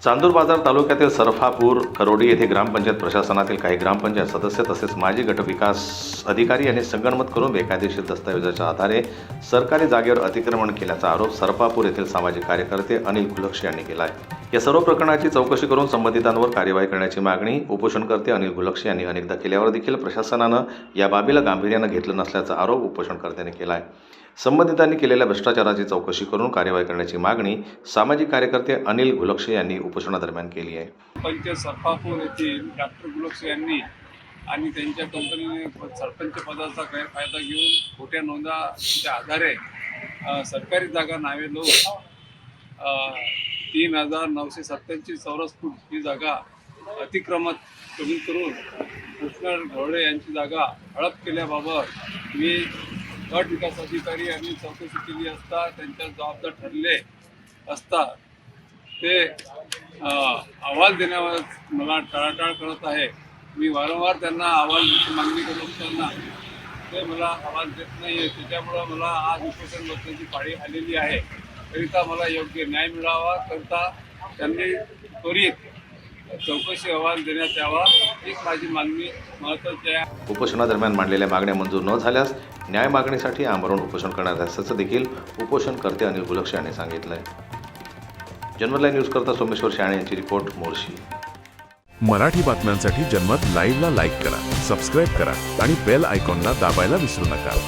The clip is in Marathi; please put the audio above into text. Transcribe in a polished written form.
चांदूर बाजार तालुक्यातील सरफापूर खरोडी येथे ग्रामपंचायत प्रशासनातील काही ग्रामपंचायत सदस्य तसेच माजी गटविकास अधिकारी यांनी संगनमत करून बेकायदेशीर दस्तावेजाच्या आधारे सरकारी जागेवर अतिक्रमण केल्याचा आरोप सरफापूर येथील सामाजिक कार्यकर्ते अनिल गुलक्षे यांनी केला आहे। या सर्व प्रकरणाची चौकशी करून संबंधितांवर कार्यवाही करण्याची मागणी उपोषणकर्ते अनिल गुलक्षे यांनी अनेकदा केल्यावर देखील प्रशासनानं या बाबीला गांभीर्यानं घेतलं नसल्याचा आरोप उपोषणकर्त्यांनी केला आहे। संबंधितांनी केलेल्या भ्रष्टाचाराची चौकशी करून कार्यवाही करण्याची मागणी सामाजिक कार्यकर्ते अनिल गुलक्षे यांनी उपोषणादरम्यान केली आहे। पंचायत सरफापूर येथील डॉक्टर गुलक्षे यांनी आणि त्यांच्या कंपनीने सरपंच पदाचा गैरफायदा घेऊन खोट्या नोंदाच्या आधारे सरकारी जागा नावे लावून 3,987 चौरस फूट ही जागा अतिक्रमण करून कृष्ण ढवळे यांची जागा हडप केल्याबाबत मी गट विकास अधिकारी यांनी चौकशी केली असता त्यांच्या जबाबदार ठरले असता ते अहवाल देण्यावर मला टाळाटाळ करत आहे। मी वारंवार त्यांना अहवालाची मागणी करत असताना ते मला अहवाल देत नाही आहे। त्याच्यामुळं मला आज उपोषण बसण्याची पाळी आलेली आहे। करिता मला योग्य न्याय मिळावा करता त्यांनी त्वरित चौकशी अहवाल देण्यात यावा हीच माझी मागणी महत्त्वाची आहे। उपोषणादरम्यान मांडलेल्या मागण्या मंजूर न झाल्यास न्याय मागणीसाठी आमरण उपोषण करणार असल्याचं देखील उपोषणकर्ते अनिल गुलक्षे यांनी सांगितलं आहे। जनमत लाईव्ह न्यूज करता सोमेश्वर शाणे यांची रिपोर्ट मोर्शी। मराठी बातम्यांसाठी जनमत लाईव्हला लाईक करा, सबस्क्राईब करा आणि बेल आयकॉनला दाबायला विसरू नका।